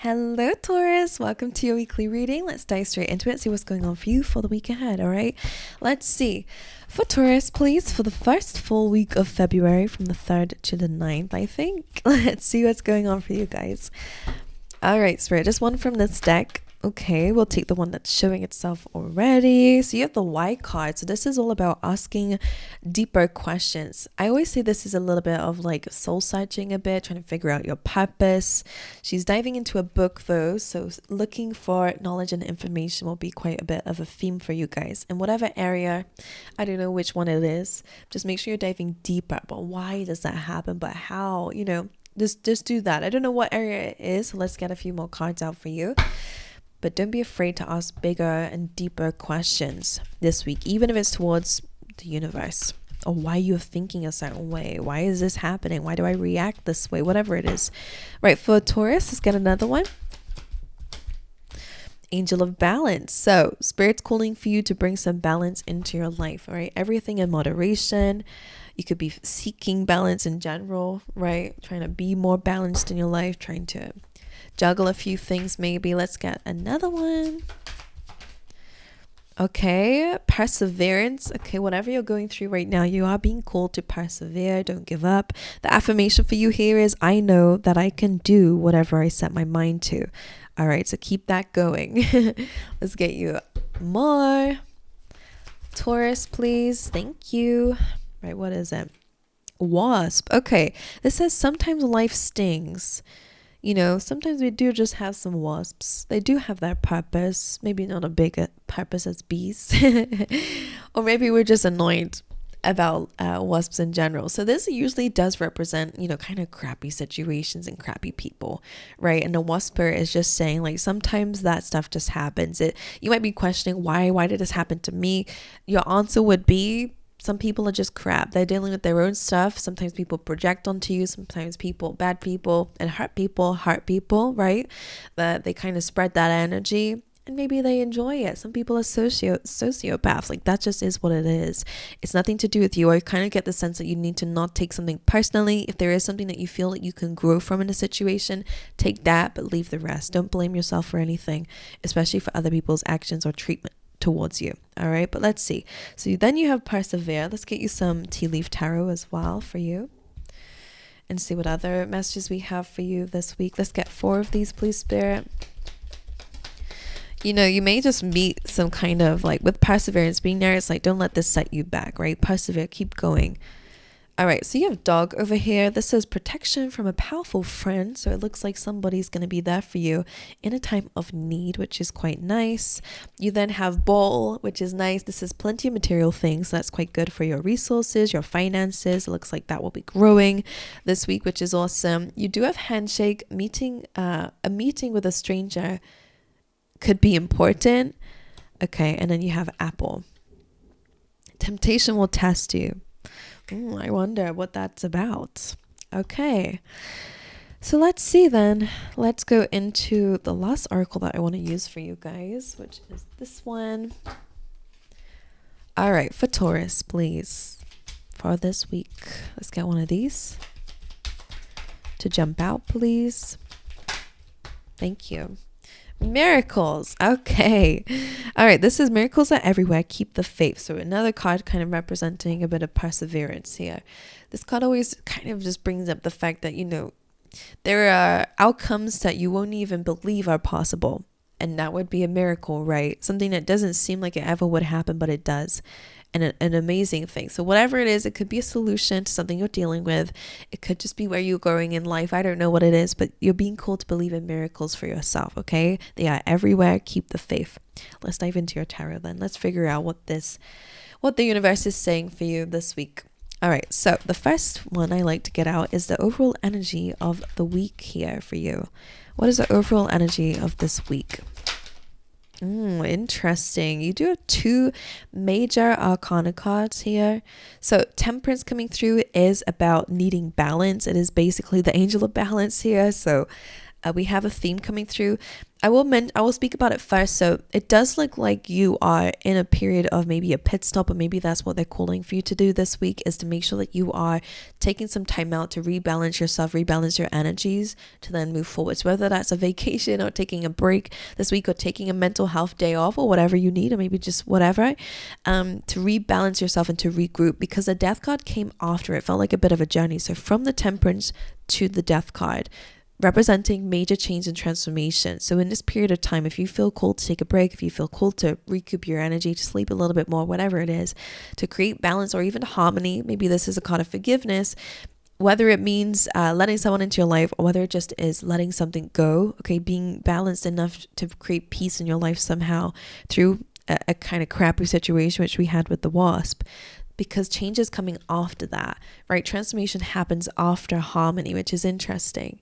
Hello, Taurus. Welcome to your weekly reading. Let's dive straight into it, see what's going on for you for the week ahead, all right? Let's see. For Taurus, please, for the first full week of February from the 3rd to the 9th, I think. Let's see what's going on for you guys. All right, Spirit, just one from this deck. Okay, we'll take the one that's showing itself already. So you have the white card. So this is all about asking deeper questions. I always say this is a little bit of like soul searching a bit, trying to figure out your purpose. She's diving into a book though. So looking for knowledge and information will be quite a bit of a theme for you guys. In whatever area, I don't know which one it is, just make sure you're diving deeper. But why does that happen? But how, just do that. I don't know what area it is. So let's get a few more cards out for you. But don't be afraid to ask bigger and deeper questions this week, even if it's towards the universe or why you're thinking a certain way. Why is this happening? Why do I react this way? Whatever it is. Right, for Taurus, let's get another one. Angel of Balance. So Spirit's calling for you to bring some balance into your life, all right? Everything in moderation. You could be seeking balance in general, right? Trying to be more balanced in your life, trying to juggle a few things maybe. Let's get another one. Okay, perseverance. Okay, whatever you're going through right now, you are being called to persevere. Don't give up. The affirmation for you here is, I know that I can do whatever I set my mind to. All right, so keep that going. Let's get you more. Taurus, please. Thank you. Right, what is it? Wasp. Okay, this says sometimes life stings. Sometimes we do just have some wasps. They do have their purpose. Maybe not a big purpose as bees. Or maybe we're just annoyed about wasps in general. So this usually does represent, kind of crappy situations and crappy people, right? And the wasp spirit is just saying, like, sometimes that stuff just happens. You might be questioning, why did this happen to me? Your answer would be, some people are just crap. They're dealing with their own stuff. Sometimes people project onto you. Sometimes bad people, and hurt people, right? That they kind of spread that energy and maybe they enjoy it. Some people are sociopaths. Like, that just is what it is. It's nothing to do with you. I kind of get the sense that you need to not take something personally. If there is something that you feel that you can grow from in a situation, take that, but leave the rest. Don't blame yourself for anything, especially for other people's actions or treatment towards you. All right, but let's see. So then you have persevere. Let's get you some tea leaf tarot as well for you and see what other messages we have for you this week. Let's get 4 of these, please, Spirit. You may just meet some kind of, like, with perseverance being there, it's like, don't let this set you back, right? Persevere, keep going. All right, so you have dog over here. This says protection from a powerful friend. So it looks like somebody's going to be there for you in a time of need, which is quite nice. You then have bowl, which is nice. This is plenty of material things. So that's quite good for your resources, your finances. It looks like that will be growing this week, which is awesome. You do have handshake. A meeting with a stranger could be important. Okay, and then you have apple. Temptation will test you. I wonder what that's about. Okay, so let's see then. Let's go into the last oracle that I want to use for you guys, which is this one. All right, for Taurus, please, for this week. Let's get one of these to jump out, please. Thank you. Miracles. Okay. All right. This is miracles are everywhere. Keep the faith. So another card kind of representing a bit of perseverance here. This card always kind of just brings up the fact that, there are outcomes that you won't even believe are possible. And that would be a miracle, right? Something that doesn't seem like it ever would happen, but it does. And an amazing thing. So whatever it is, it could be a solution to something you're dealing with. It could just be where you're going in life. I don't know what it is, but you're being called to believe in miracles for yourself, okay? They are everywhere. Keep the faith. Let's dive into your tarot then. Let's figure out what the universe is saying for you this week. All right, so the first one I like to get out is the overall energy of the week here for you. What is the overall energy of this week? Interesting. You do have 2 major arcana cards here. So temperance coming through is about needing balance. It is basically the angel of balance here. So we have a theme coming through. I will speak about it first. So it does look like you are in a period of maybe a pit stop, or maybe that's what they're calling for you to do this week, is to make sure that you are taking some time out to rebalance yourself, rebalance your energies to then move forward. So whether that's a vacation or taking a break this week, or taking a mental health day off, or whatever you need, or maybe just whatever, to rebalance yourself and to regroup, because the Death card came after. It felt like a bit of a journey. So from the Temperance to the Death card, representing major change and transformation. So in this period of time, if you feel called to take a break, if you feel called to recoup your energy, to sleep a little bit more, whatever it is, to create balance or even harmony, maybe this is a card of forgiveness, whether it means letting someone into your life, or whether it just is letting something go, okay, being balanced enough to create peace in your life somehow through a kind of crappy situation, which we had with the wasp. Because change is coming after that, right? Transformation happens after harmony, which is interesting.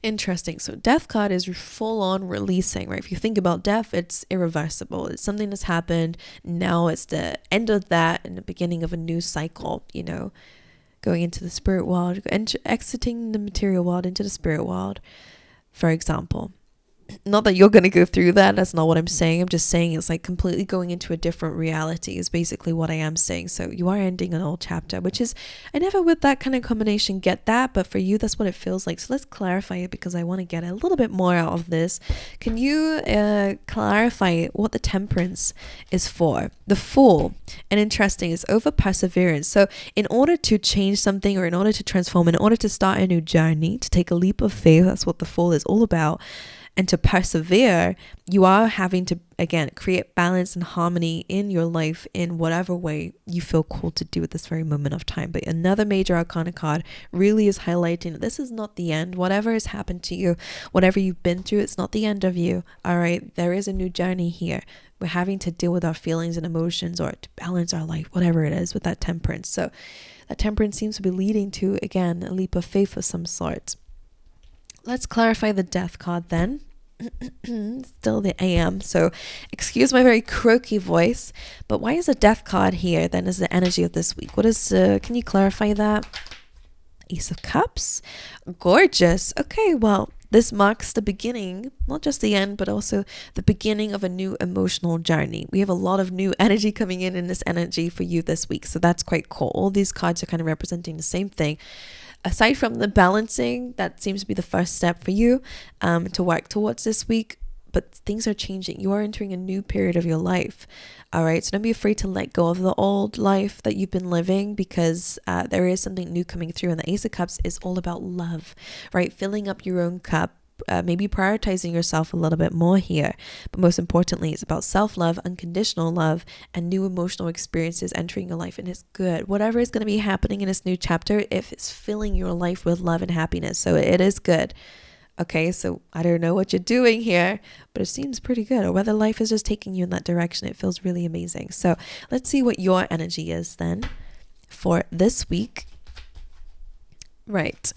Interesting. So Death card is full on releasing, right? If you think about death, it's irreversible. It's something that's happened. Now it's the end of that and the beginning of a new cycle, you know, going into the spirit world, exiting the material world into the spirit world, for example. Not that you're going to go through that. That's not what I'm saying. I'm just saying it's like completely going into a different reality is basically what I am saying. So you are ending an old chapter, which is, I never with that kind of combination get that, but for you, that's what it feels like. So let's clarify it, because I want to get a little bit more out of this. Can you clarify what the Temperance is for? The Fool, and interesting, is over perseverance. So in order to change something, or in order to transform, in order to start a new journey, to take a leap of faith, that's what the Fool is all about. And to persevere, you are having to, again, create balance and harmony in your life in whatever way you feel called to do at this very moment of time. But another major arcana card really is highlighting that this is not the end. Whatever has happened to you, whatever you've been through, it's not the end of you. All right. There is a new journey here. We're having to deal with our feelings and emotions, or to balance our life, whatever it is, with that Temperance. So that Temperance seems to be leading to, again, a leap of faith of some sort. Let's clarify the Death card then. Still the AM, so excuse my very croaky voice, but why is a Death card here then as the energy of this week? What is, can you clarify that? Ace of Cups. Gorgeous. Okay, well, this marks the beginning, not just the end, but also the beginning of a new emotional journey. We have a lot of new energy coming in this energy for you this week, so that's quite cool. All these cards are kind of representing the same thing. Aside from the balancing, that seems to be the first step for you to work towards this week. But things are changing. You are entering a new period of your life. All right. So don't be afraid to let go of the old life that you've been living, because there is something new coming through. And the Ace of Cups is all about love, right? Filling up your own cup. Maybe prioritizing yourself a little bit more here. But most importantly, it's about self-love, unconditional love, and new emotional experiences entering your life. And it's good. Whatever is going to be happening in this new chapter, if it's filling your life with love and happiness. So it is good. Okay, so I don't know what you're doing here, but it seems pretty good. Or whether life is just taking you in that direction. It feels really amazing. So let's see what your energy is then for this week. Right.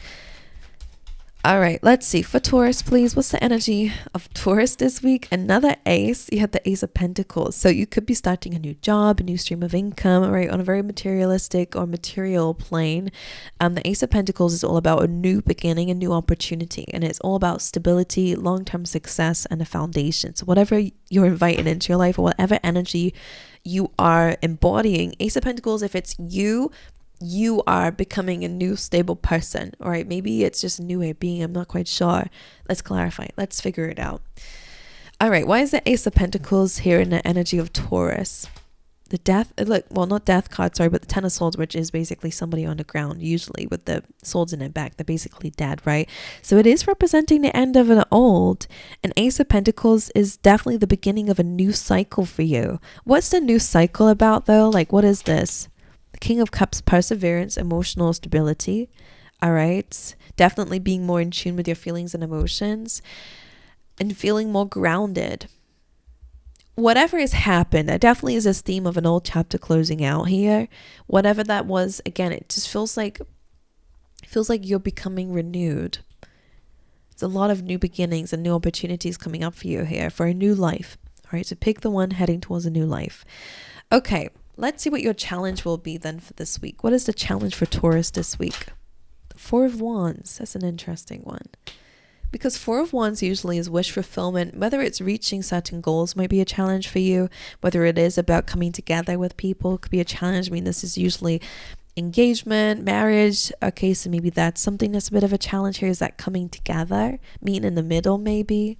All right, let's see. For Taurus, please, what's the energy of Taurus this week? Another ace. You had the Ace of Pentacles. So you could be starting a new job, a new stream of income, right, on a very materialistic or material plane. The Ace of Pentacles is all about a new beginning, a new opportunity, and it's all about stability, long-term success, and a foundation. So whatever you're inviting into your life, or whatever energy you are embodying, Ace of Pentacles, if it's you are becoming a new stable person, all right? Maybe it's just a new way of being. I'm not quite sure. Let's clarify. Let's figure it out. All right. Why is the Ace of Pentacles here in the energy of Taurus? The Death, look, well, not Death card, sorry, but the Ten of Swords, which is basically somebody on the ground, usually with the swords in their back. They're basically dead, right? So it is representing the end of an old. An Ace of Pentacles is definitely the beginning of a new cycle for you. What's the new cycle about, though? Like, what is this? The King of Cups, perseverance, emotional stability. All right. Definitely being more in tune with your feelings and emotions and feeling more grounded. Whatever has happened, that definitely is this theme of an old chapter closing out here. Whatever that was, again, it just feels like you're becoming renewed. There's a lot of new beginnings and new opportunities coming up for you here for a new life. All right. So pick the one heading towards a new life. Okay. Let's see what your challenge will be then for this week. What is the challenge for Taurus this week? Four of Wands, that's an interesting one. Because Four of Wands usually is wish fulfillment. Whether it's reaching certain goals might be a challenge for you. Whether it is about coming together with people, could be a challenge. I mean, this is usually engagement, marriage. Okay, so maybe that's something that's a bit of a challenge here, is that coming together, meeting in the middle maybe.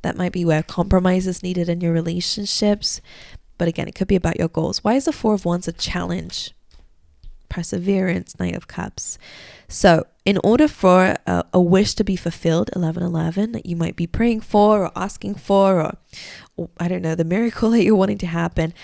That might be where compromise is needed in your relationships. But again, it could be about your goals. Why is the Four of Wands a challenge? Perseverance, Knight of Cups. So in order for a wish to be fulfilled, 1111, that you might be praying for or asking for, or I don't know, the miracle that you're wanting to happen,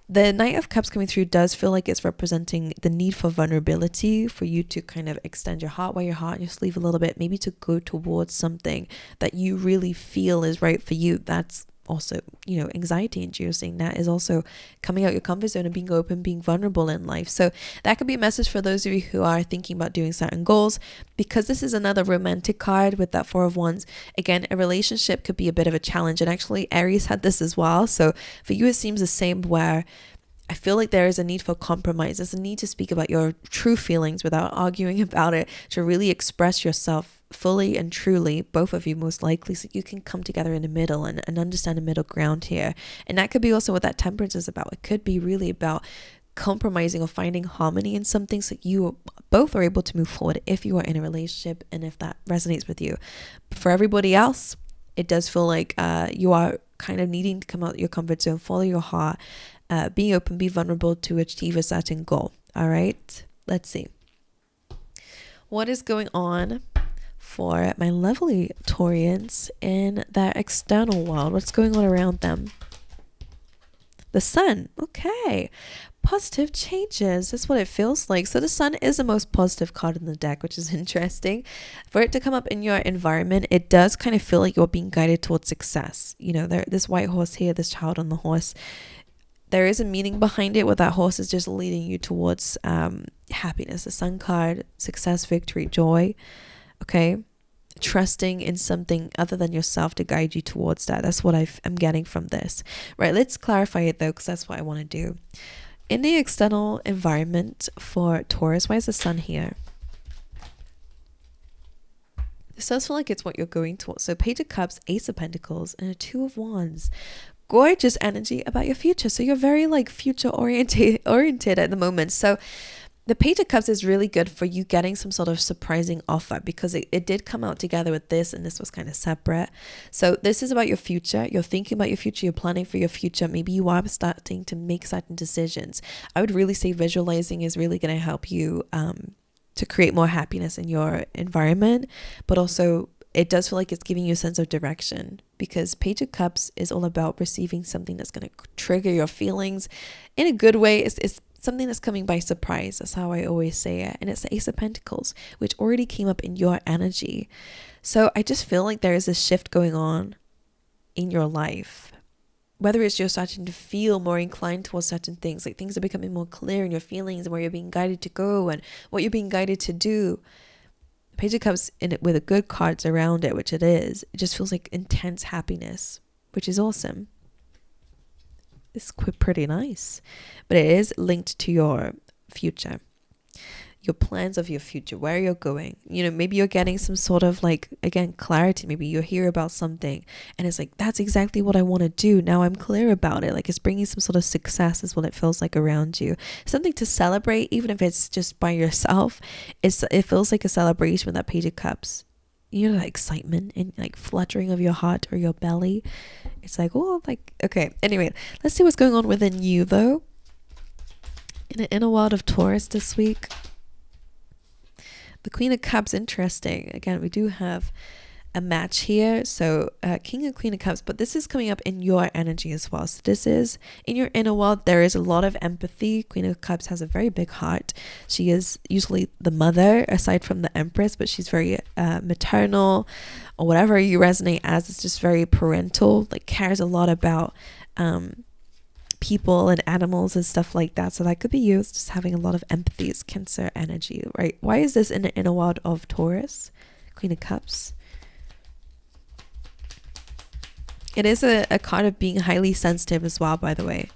the Knight of Cups coming through does feel like it's representing the need for vulnerability, for you to kind of extend your heart, wear your heart on your sleeve a little bit, maybe to go towards something that you really feel is right for you. That's also, you know, anxiety inducing. That is also coming out your comfort zone and being open, being vulnerable in life. So that could be a message for those of you who are thinking about doing certain goals, because this is another romantic card with that Four of Wands. Again, a relationship could be a bit of a challenge, and actually Aries had this as well. So for you, it seems the same, where I feel like there is a need for compromise. There's a need to speak about your true feelings without arguing about it, to really express yourself fully and truly, both of you most likely, so you can come together in the middle and understand the middle ground here. And that could be also what that Temperance is about. It could be really about compromising or finding harmony in something, so you both are able to move forward if you are in a relationship and if that resonates with you. But for everybody else, it does feel like you are kind of needing to come out your comfort zone, follow your heart, be open, be vulnerable to achieve a certain goal. All right, let's see. What is going on for my lovely Taurians in their external world? What's going on around them? The Sun. Okay. Positive changes. That's what it feels like. So the Sun is the most positive card in the deck, which is interesting. For it to come up in your environment, it does kind of feel like you're being guided towards success. You know, this white horse here, this child on the horse, there is a meaning behind it, where that horse is just leading you towards happiness. The Sun card, success, victory, joy. Okay, trusting in something other than yourself to guide you towards that. That's what I'm getting from this. Right, let's clarify it though, because that's what I want to do. In the external environment for Taurus, why is the Sun here? This does feel like it's what you're going towards. So Page of Cups, Ace of Pentacles, and a Two of Wands. Gorgeous energy about your future. So you're very like future oriented at the moment. So the Page of Cups is really good for you getting some sort of surprising offer, because it did come out together with this, and this was kind of separate. So this is about your future. You're thinking about your future. You're planning for your future. Maybe you are starting to make certain decisions. I would really say visualizing is really going to help you to create more happiness in your environment, but also it does feel like it's giving you a sense of direction, because Page of Cups is all about receiving something that's going to trigger your feelings in a good way. It's something that's coming by surprise. That's how I always say it. And it's the Ace of Pentacles, which already came up in your energy. So I just feel like there is a shift going on in your life. Whether it's you're starting to feel more inclined towards certain things, like things are becoming more clear in your feelings and where you're being guided to go and what you're being guided to do. Page of Cups in it with the good cards around it, which it is, it just feels like intense happiness, which is awesome. It's pretty nice, but it is linked to your future, your plans of your future, where you're going. You know, maybe you're getting some sort of like, again, clarity. Maybe you hear about something and it's like, that's exactly what I want to do. Now I'm clear about it. Like, it's bringing some sort of success is what it feels like around you. Something to celebrate, even if it's just by yourself. It feels like a celebration with that Page of Cups. You know, that excitement and like fluttering of your heart or your belly. It's like, oh, like, okay. Anyway, let's see what's going on within you though. In the inner world of Taurus this week. The Queen of Cups, interesting. Again, we do have a match here. So King and Queen of Cups, but this is coming up in your energy as well. So this is in your inner world. There is a lot of empathy. Queen of Cups has a very big heart. She is usually the mother aside from the Empress, but she's very maternal or whatever you resonate as. It's just very parental, like cares a lot about people and animals and stuff like that. So that could be you. It's just having a lot of empathy. It's Cancer energy, right? Why is this in the inner world of Taurus? Queen of Cups. It is a card of being highly sensitive as well, by the way.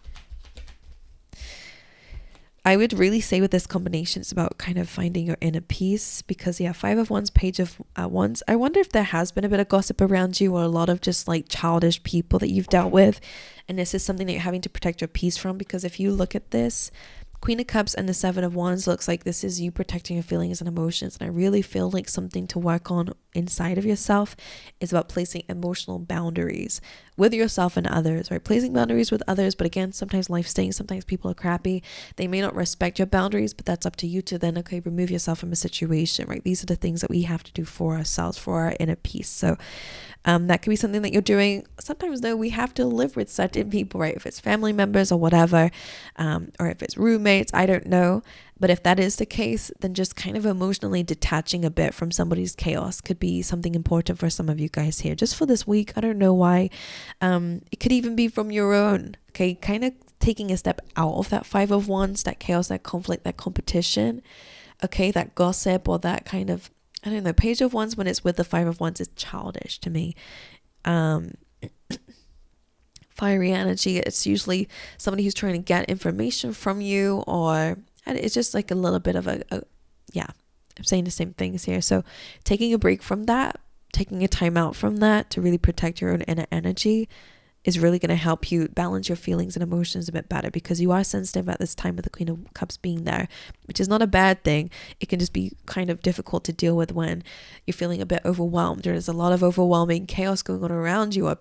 I would really say with this combination, it's about kind of finding your inner peace, because yeah, Five of Wands, Page of Wands. I wonder if there has been a bit of gossip around you, or a lot of just like childish people that you've dealt with. And this is something that you're having to protect your peace from, because if you look at this, Queen of Cups and the Seven of Wands looks like this is you protecting your feelings and emotions. And I really feel like something to work on inside of yourself is about placing emotional boundaries with yourself and others, right? Placing boundaries with others, but again, sometimes life stinks, sometimes people are crappy. They may not respect your boundaries, but that's up to you to then, okay, remove yourself from a situation, right? These are the things that we have to do for ourselves, for our inner peace. So that could be something that you're doing. Sometimes though, we have to live with certain people, right? If it's family members or whatever, or if it's roommates, I don't know. But if that is the case, then just kind of emotionally detaching a bit from somebody's chaos could be something important for some of you guys here, just for this week. I don't know why. It could even be from your own, okay? Kind of taking a step out of that Five of Wands, that chaos, that conflict, that competition, okay? That gossip or that kind of, I don't know, Page of Wands when it's with the Five of Wands is childish to me. Fiery energy, it's usually somebody who's trying to get information from you, or it's just like a little bit of yeah, I'm saying the same things here. So taking a break from that, taking a time out from that to really protect your own inner energy is really going to help you balance your feelings and emotions a bit better, because you are sensitive at this time with the Queen of Cups being there, which is not a bad thing. It can just be kind of difficult to deal with when you're feeling a bit overwhelmed. There's a lot of overwhelming chaos going on around you, or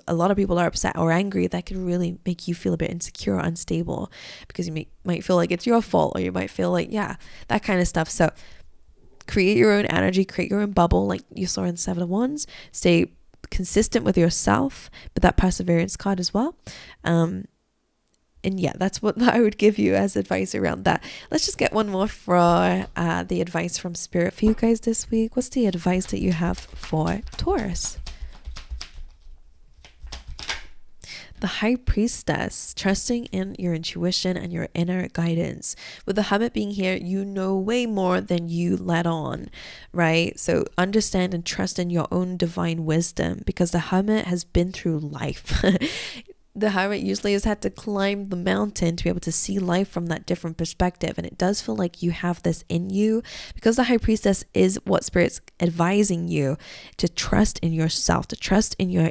a lot of people are upset or angry. That can really make you feel a bit insecure or unstable, because you might feel like it's your fault, or you might feel like, yeah, that kind of stuff. So create your own energy, create your own bubble, like you saw in Seven of Wands. Stay consistent with yourself, but that perseverance card as well. And yeah, that's what I would give you as advice around that. Let's just get one more for the advice from Spirit for you guys this week. What's the advice that you have for Taurus? The High Priestess, trusting in your intuition and your inner guidance. With the Hermit being here, you know way more than you let on, right? So understand and trust in your own divine wisdom, because the Hermit has been through life. The Hermit usually has had to climb the mountain to be able to see life from that different perspective. And it does feel like you have this in you, because the High Priestess is what Spirit's advising you to trust in yourself, to trust in your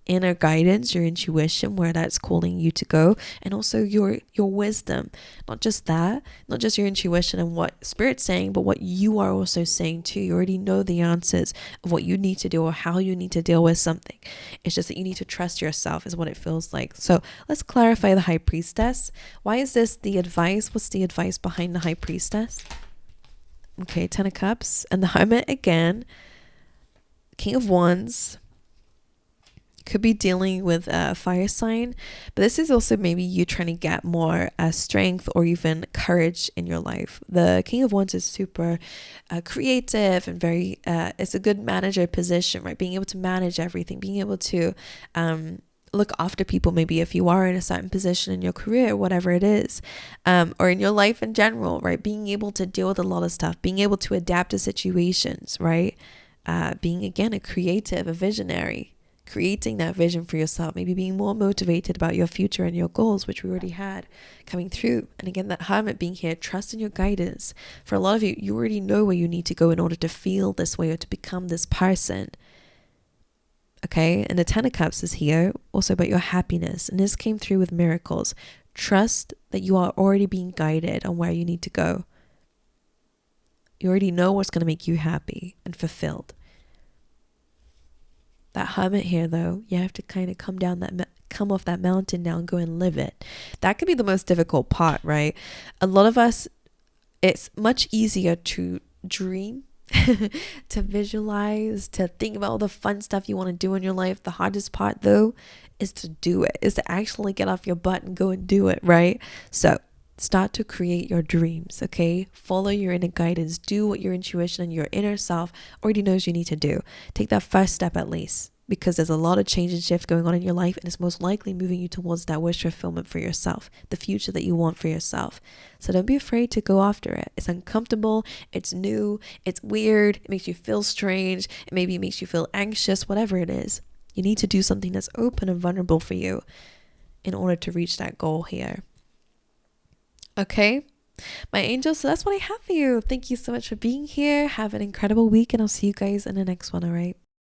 inner guidance, your intuition, where that's calling you to go, and also your wisdom. Not just that, not just your intuition and what Spirit's saying, but what you are also saying too. You already know the answers of what you need to do or how you need to deal with something. It's just that you need to trust yourself, is what it feels like. So let's clarify the High Priestess. Why is this the advice? What's the advice behind the High Priestess? Okay, Ten of Cups and the Hermit again. King of Wands. Could be dealing with a fire sign, but this is also maybe you trying to get more strength or even courage in your life. The King of Wands is super creative and very it's a good manager position, right? Being able to manage everything, being able to look after people, maybe if you are in a certain position in your career, whatever it is, or in your life in general, right? Being able to deal with a lot of stuff, being able to adapt to situations, right? Being again a creative, a visionary, creating that vision for yourself, maybe being more motivated about your future and your goals, which we already had coming through. And again, that Hermit being here, trust in your guidance. For a lot of you, you already know where you need to go in order to feel this way or to become this person. Okay, and the Ten of Cups is here also about your happiness, and this came through with miracles. Trust that you are already being guided on where you need to go. You already know what's going to make you happy and fulfilled. That Hermit here, though, you have to kind of come off that mountain now and go and live it. That could be the most difficult part, right? A lot of us, it's much easier to dream, to visualize, to think about all the fun stuff you want to do in your life. The hardest part, though, is to do it, is to actually get off your butt and go and do it, right? So start to create your dreams, okay? Follow your inner guidance. Do what your intuition and your inner self already knows you need to do. Take that first step at least, because there's a lot of change and shift going on in your life, and it's most likely moving you towards that wish fulfillment for yourself, the future that you want for yourself. So don't be afraid to go after it. It's uncomfortable, it's new, it's weird, it makes you feel strange, it maybe makes you feel anxious, whatever it is. You need to do something that's open and vulnerable for you in order to reach that goal here. Okay, my angels. So that's what I have for you. Thank you so much for being here. Have an incredible week, and I'll see you guys in the next one. All right.